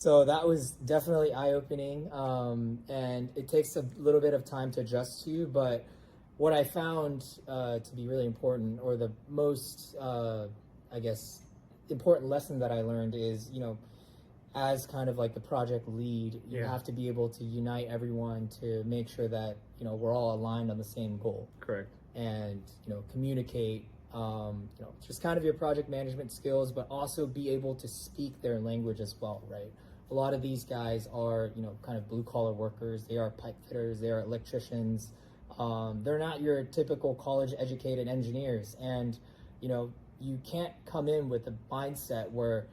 So that was definitely eye-opening, and it takes a little bit of time to adjust to. But what I found to be really important, or the most, I guess, important lesson that I learned is, as kind of like the project lead, you Yeah, have to be able to unite everyone to make sure that we're all aligned on the same goal, correct. and communicate. Just kind of your project management skills, but also be able to speak their language as well, right? A lot of these guys are, kind of blue collar workers. They are pipe fitters. They are electricians. They're not your typical college educated engineers, and you can't come in with a mindset where,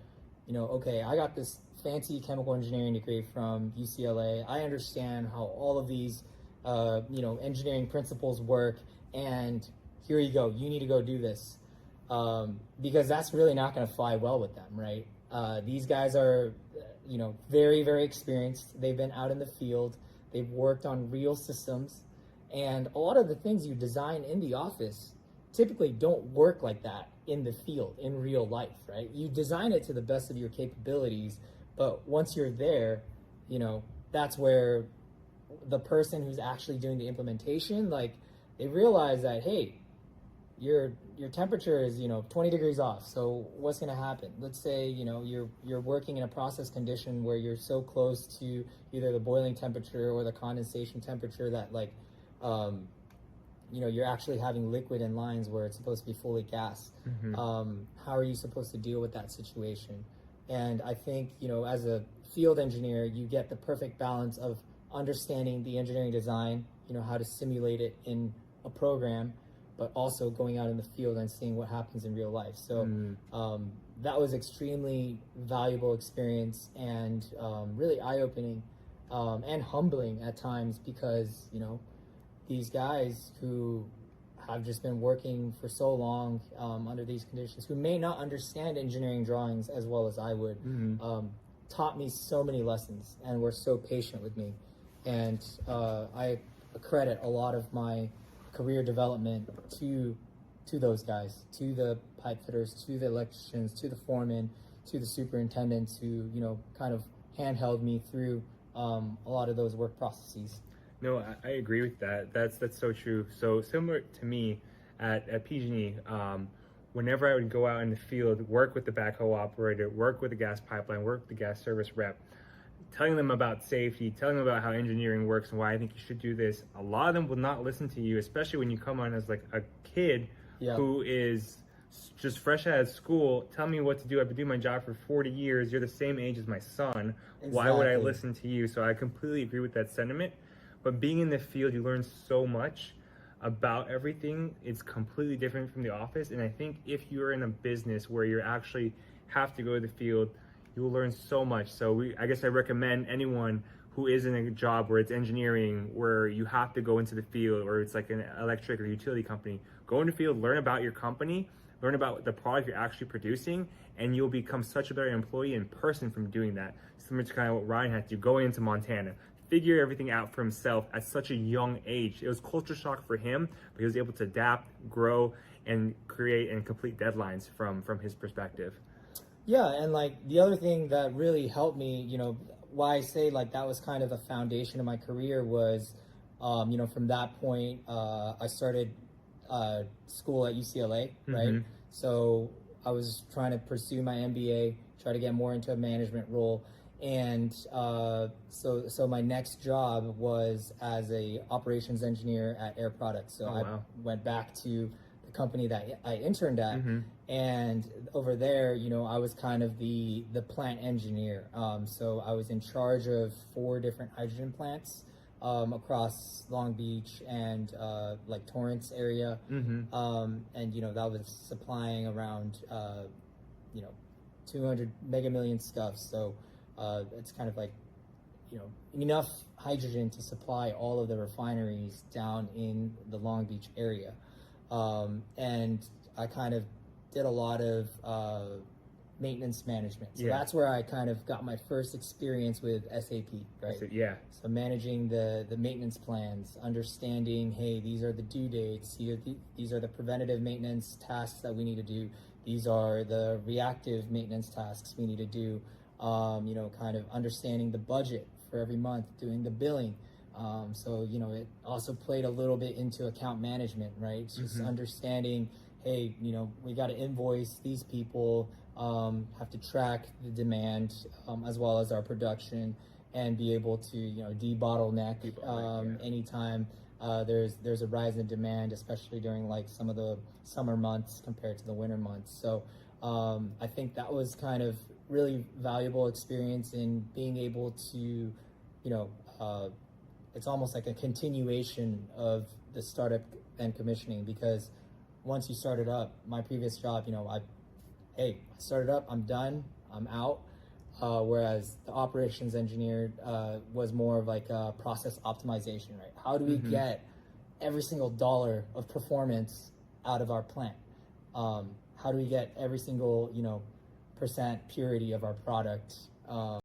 okay, I got this fancy chemical engineering degree from UCLA. I understand how all of these, engineering principles work, and here you go. You need to go do this, because that's really not going to fly well with them, right? These guys are, very, very experienced. They've been out in the field. They've worked on real systems, and a lot of the things you design in the office typically don't work like that in the field, in real life, right? You design it to the best of your capabilities, but once you're there, that's where the person who's actually doing the implementation, like, they realize that, hey, your temperature is 20 degrees off. So what's going to happen? Let's say you're working in a process condition where you're so close to either the boiling temperature or the condensation temperature that, like, you're actually having liquid in lines where it's supposed to be fully gas. How are you supposed to deal with that situation? And I think, as a field engineer, you get the perfect balance of understanding the engineering design, how to simulate it in a program, but also going out in the field and seeing what happens in real life. So that was extremely valuable experience, and really eye-opening, and humbling at times, because these guys who have just been working for so long under these conditions, who may not understand engineering drawings as well as I would, taught me so many lessons and were so patient with me. And I credit a lot of my career development to those guys, to the pipe fitters, to the electricians, to the foremen, to the superintendents who kind of handheld me through a lot of those work processes. No, I agree with that. That's so true. So similar to me at PG&E, whenever I would go out in the field, work with the backhoe operator, work with the gas pipeline, work with the gas service rep, telling them about safety, telling them about how engineering works and why I think you should do this, a lot of them will not listen to you, especially when you come on as like a kid who is just fresh out of school. Tell me what to do. I've been doing my job for 40 years. You're the same age as my son. Exactly. Why would I listen to you? So I completely agree with that sentiment. But being in the field, you learn so much about everything. It's completely different from the office. And I think if you're in a business where you actually have to go to the field, you will learn so much. So I guess I recommend anyone who is in a job where it's engineering, where you have to go into the field, or it's like an electric or utility company, go in the field, learn about your company, learn about the product you're actually producing, and you'll become such a better employee in person from doing that. Similar to kind of what Ryan had to do, going into Montana, figure everything out for himself at such a young age. It was culture shock for him, but he was able to adapt, grow, and create and complete deadlines from his perspective. Yeah, and like the other thing that really helped me, why I say like that was kind of the foundation of my career was, from that point, I started school at UCLA, right? So I was trying to pursue my MBA, try to get more into a management role. And so my next job was as a operations engineer at Air Products. So I went back to the company that I interned at, and over there, I was kind of the plant engineer. So I was in charge of 4 different hydrogen plants across Long Beach and like Torrance area, and that was supplying around 200 mega million stuff. So it's kind of like, enough hydrogen to supply all of the refineries down in the Long Beach area. And I kind of did a lot of maintenance management. So that's where I kind of got my first experience with SAP, right? So managing the maintenance plans, understanding, hey, these are the due dates, these are the preventative maintenance tasks that we need to do, these are the reactive maintenance tasks we need to do. you know, kind of understanding the budget for every month, doing the billing. So, you know, it also played a little bit into account management, right? It's just understanding, hey, you know, we got to invoice these people, have to track the demand, as well as our production, and be able to, you know, de-bottleneck anytime there's a rise in demand, especially during like some of the summer months compared to the winter months. So I think that was kind of really valuable experience in being able to, you know, it's almost like a continuation of the startup and commissioning, because once you start it up, my previous job, you know, I started up, I'm done, I'm out. Whereas the operations engineer was more of like a process optimization, right? How do we get every single dollar of performance out of our plant? How do we get every single, you know, percent purity of our product?